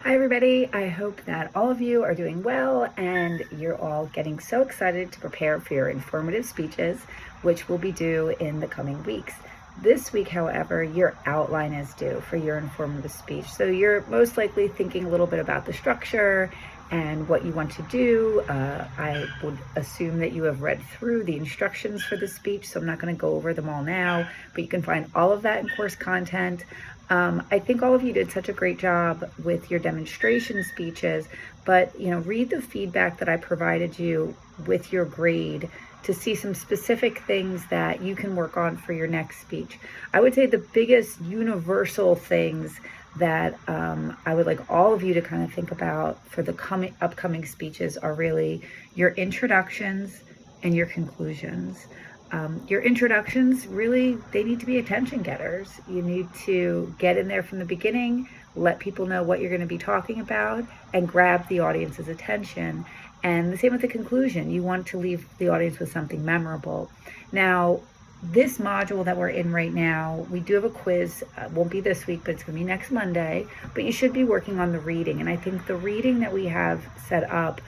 Hi, everybody. I hope that all of you are doing well and you're all getting so excited to prepare for your informative speeches, which will be due in the coming weeks. This week, however, your outline is due for your informative speech. So you're most likely thinking a little bit about the structure and what you want to do. I would assume that you have read through the instructions for the speech, so I'm not going to go over them all now, but you can find all of that in course content. I think all of you did such a great job with your demonstration speeches, but read the feedback that I provided you with your grade to see some specific things that you can work on for your next speech. I would say the biggest universal things that I would like all of you to kind of think about for the upcoming speeches are really your introductions and your conclusions. Your introductions, really, they need to be attention getters. You need to get in there from the beginning, let people know what you're going to be talking about, and grab the audience's attention. And the same with the conclusion. You want to leave the audience with something memorable. Now, this module that we're in right now, we do have a quiz. Won't be this week, but it's going to be next Monday. But you should be working on the reading. And I think the reading that we have set up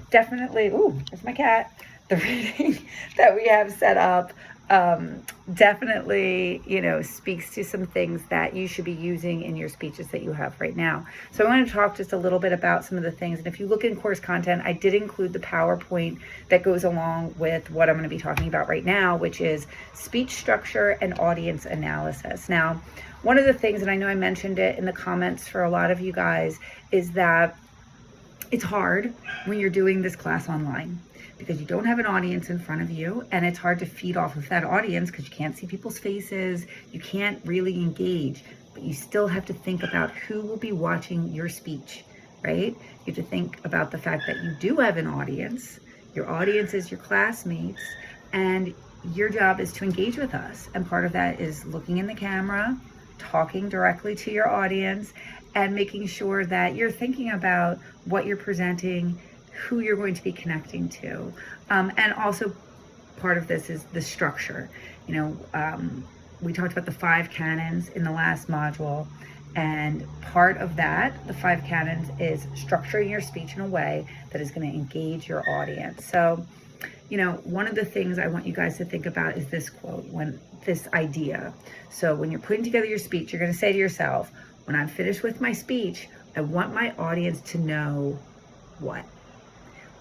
definitely, ooh, there's my cat. The reading that we have set up definitely, speaks to some things that you should be using in your speeches that you have right now. So I want to talk just a little bit about some of the things. And if you look in course content, I did include the PowerPoint that goes along with what I'm going to be talking about right now, which is speech structure and audience analysis. Now, one of the things, and I know I mentioned it in the comments for a lot of you guys, is that it's hard when you're doing this class online because you don't have an audience in front of you, and it's hard to feed off of that audience because you can't see people's faces, you can't really engage, but you still have to think about who will be watching your speech, right? You have to think about the fact that you do have an audience. Your audience is your classmates, and your job is to engage with us. And part of that is looking in the camera, talking directly to your audience, and making sure that you're thinking about what you're presenting, who you're going to be connecting to. And also part of this is the structure. We talked about the 5 canons in the last module, and part of that, the 5 canons, is structuring your speech in a way that is going to engage your audience. So, one of the things I want you guys to think about is this quote, this idea. So when you're putting together your speech, you're going to say to yourself, when I'm finished with my speech, I want my audience to know what?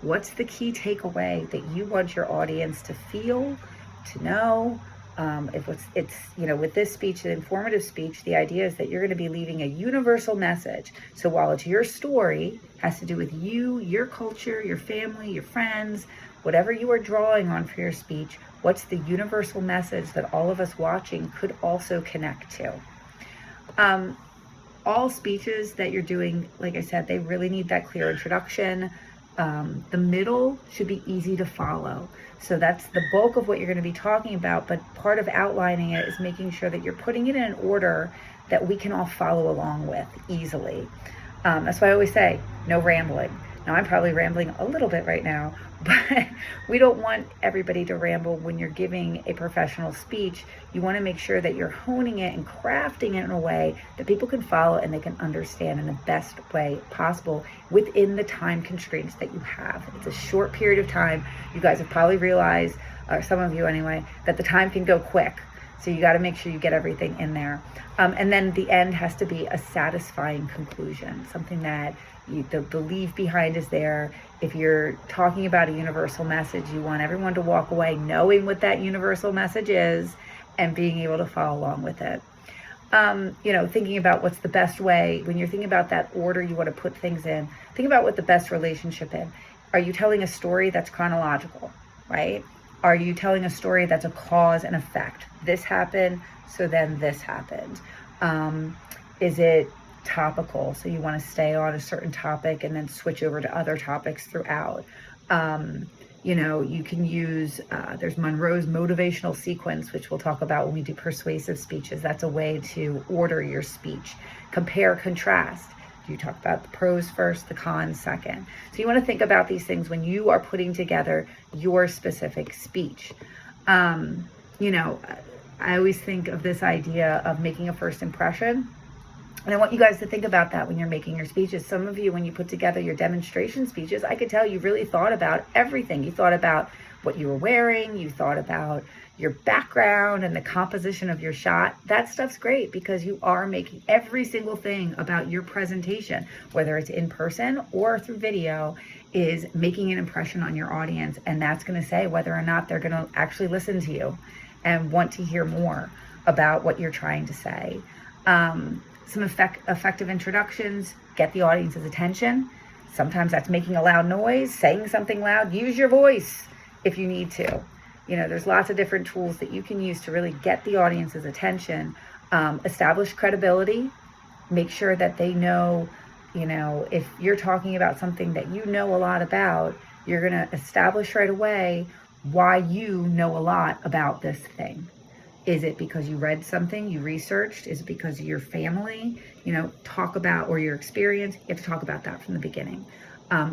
What's the key takeaway that you want your audience to feel, to know? With this speech, an informative speech, the idea is that you're going to be leaving a universal message. So while it's your story, has to do with you, your culture, your family, your friends, whatever you are drawing on for your speech, what's the universal message that all of us watching could also connect to? All speeches that you're doing, like I said, they really need that clear introduction. The middle should be easy to follow. So that's the bulk of what you're going to be talking about, but part of outlining it is making sure that you're putting it in an order that we can all follow along with easily. That's why I always say, no rambling. Now, I'm probably rambling a little bit right now, but we don't want everybody to ramble when you're giving a professional speech. You want to make sure that you're honing it and crafting it in a way that people can follow and they can understand in the best way possible within the time constraints that you have. It's a short period of time. You guys have probably realized, or some of you anyway, that the time can go quick. So you got to make sure you get everything in there. And then the end has to be a satisfying conclusion, something that the leave behind is there. If you're talking about a universal message, you want everyone to walk away knowing what that universal message is and being able to follow along with it. Thinking about what's the best way, when you're thinking about that order you want to put things in, think about what the best relationship is. Are you telling a story that's chronological, right? Are you telling a story that's a cause and effect? This happened, so then this happened. Is it topical? So you want to stay on a certain topic and then switch over to other topics throughout. You can use, there's Monroe's motivational sequence, which we'll talk about when we do persuasive speeches. That's a way to order your speech. Compare, contrast. You talk about the pros first, the cons second. So you want to think about these things when you are putting together your specific speech. I always think of this idea of making a first impression. And I want you guys to think about that when you're making your speeches. Some of you, when you put together your demonstration speeches, I could tell you really thought about everything. You thought about what you were wearing. You thought about your background and the composition of your shot. That stuff's great because you are making every single thing about your presentation, whether it's in person or through video, is making an impression on your audience. And that's going to say whether or not they're going to actually listen to you and want to hear more about what you're trying to say. Some effective introductions, get the audience's attention. Sometimes that's making a loud noise, saying something loud. Use your voice if you need to. There's lots of different tools that you can use to really get the audience's attention. Establish credibility. Make sure that they know, if you're talking about something that you know a lot about, you're going to establish right away why you know a lot about this thing. Is it because you read something, you researched? Is it because of your family? Talk about, or your experience. You have to talk about that from the beginning.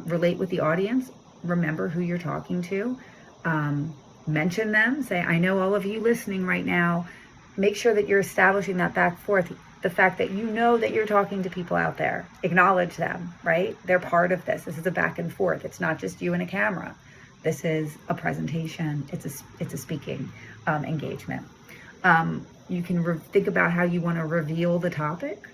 Relate with the audience. Remember who you're talking to. Mention them. Say, I know all of you listening right now. Make sure that you're establishing that back and forth. The fact that you know that you're talking to people out there. Acknowledge them, right? They're part of this. This is a back and forth. It's not just you and a camera. This is a presentation. It's a speaking engagement. You can think about how you want to reveal the topic.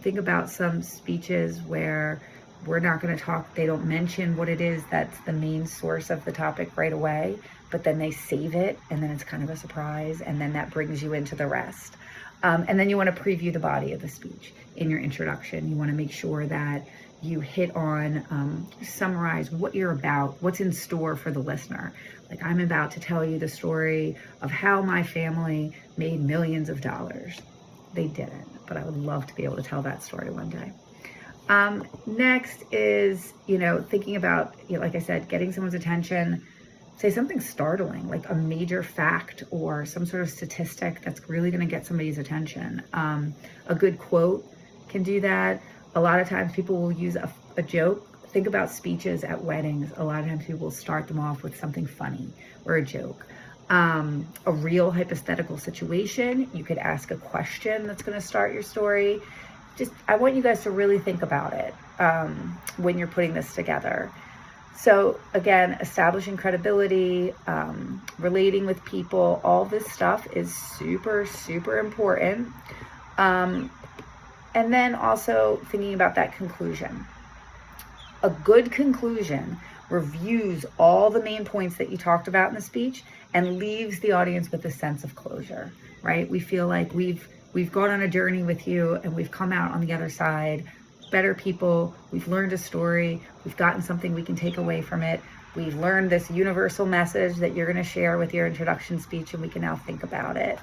Think about some speeches where we're not going to talk, they don't mention what it is that's the main source of the topic right away, but then they save it, and then it's kind of a surprise, and then that brings you into the rest. And then you want to preview the body of the speech in your introduction. You want to make sure that you hit on, summarize what you're about, what's in store for the listener. Like, I'm about to tell you the story of how my family made millions of dollars. They didn't, but I would love to be able to tell that story one day. Next is, thinking about, like I said, getting someone's attention. Say something startling, like a major fact or some sort of statistic that's really going to get somebody's attention. A good quote can do that. A lot of times people will use a joke. Think about speeches at weddings. A lot of times people will start them off with something funny or a joke. A real hypothetical situation. You could ask a question that's going to start your story. I want you guys to really think about it when you're putting this together. So again, establishing credibility, relating with people, all this stuff is super, super important. And then also thinking about that conclusion. A good conclusion reviews all the main points that you talked about in the speech and leaves the audience with a sense of closure, right? We feel like we've gone on a journey with you and we've come out on the other side better people. We've learned a story. We've gotten something we can take away from it. We've learned this universal message that you're going to share with your introduction speech, and we can now think about it.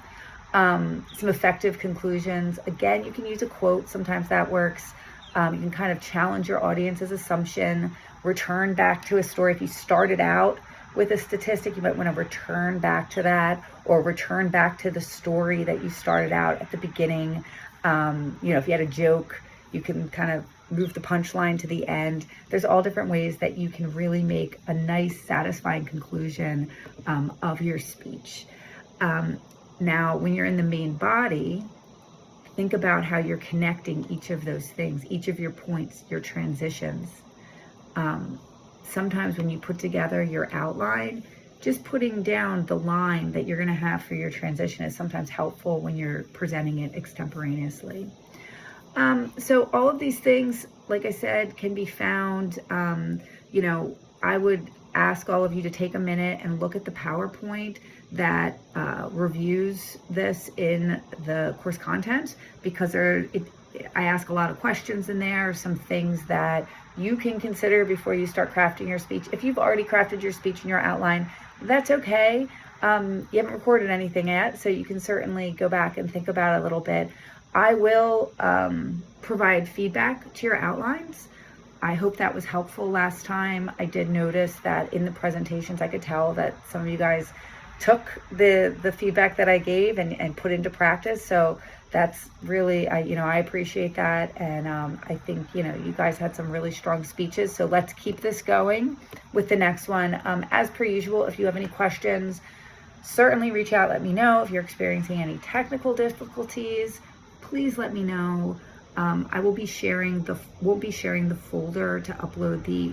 Some effective conclusions. Again, you can use a quote. Sometimes that works. You can kind of challenge your audience's assumption, return back to a story. If you started out with a statistic, you might want to return back to that, or return back to the story that you started out at the beginning. If you had a joke, you can kind of move the punchline to the end. There's all different ways that you can really make a nice, satisfying conclusion of your speech. Now, when you're in the main body, think about how you're connecting each of those things, each of your points, your transitions. Sometimes when you put together your outline, just putting down the line that you're going to have for your transition is sometimes helpful when you're presenting it extemporaneously. So all of these things, like I said, can be found. I would ask all of you to take a minute and look at the PowerPoint that reviews this in the course content, because I ask a lot of questions in there, some things that you can consider before you start crafting your speech. If you've already crafted your speech and your outline, that's okay. You haven't recorded anything yet, so you can certainly go back and think about it a little bit. I will provide feedback to your outlines. I hope that was helpful last time. I did notice that in the presentations, I could tell that some of you guys took the feedback that I gave and put into practice. So that's really, I appreciate that. And I think, you guys had some really strong speeches. So let's keep this going with the next one. As per usual, if you have any questions, certainly reach out, let me know. If you're experiencing any technical difficulties, please let me know. I will be sharing won't be sharing the folder to upload the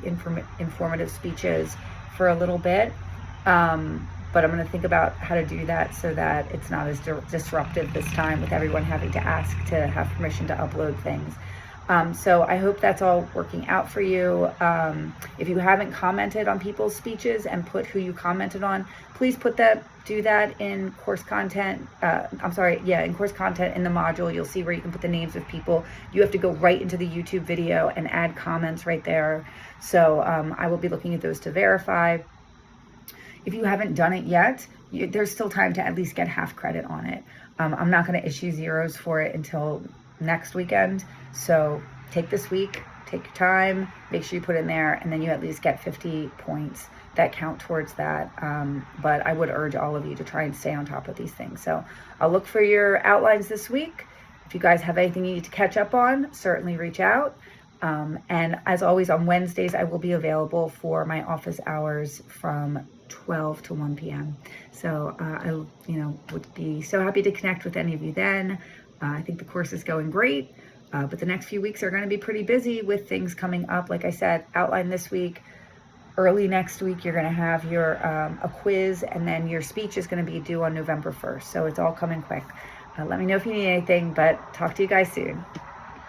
informative speeches for a little bit. But I'm going to think about how to do that so that it's not as disruptive this time with everyone having to ask to have permission to upload things. So I hope that's all working out for you. If you haven't commented on people's speeches and put who you commented on, please do that in course content. In course content in the module, you'll see where you can put the names of people. You have to go right into the YouTube video and add comments right there. So I will be looking at those to verify. If you haven't done it yet, there's still time to at least get half credit on it. I'm not going to issue zeros for it until next weekend. So take this week, take your time, make sure you put in there, and then you at least get 50 points that count towards that. But I would urge all of you to try and stay on top of these things. So I'll look for your outlines this week. If you guys have anything you need to catch up on, certainly reach out. And as always, on Wednesdays, I will be available for my office hours from 12 to 1 p.m. So I would be so happy to connect with any of you then. I think the course is going great, but the next few weeks are going to be pretty busy with things coming up. Like I said, outline this week. Early next week, you're going to have your a quiz, and then your speech is going to be due on November 1st. So it's all coming quick. Let me know if you need anything, but talk to you guys soon.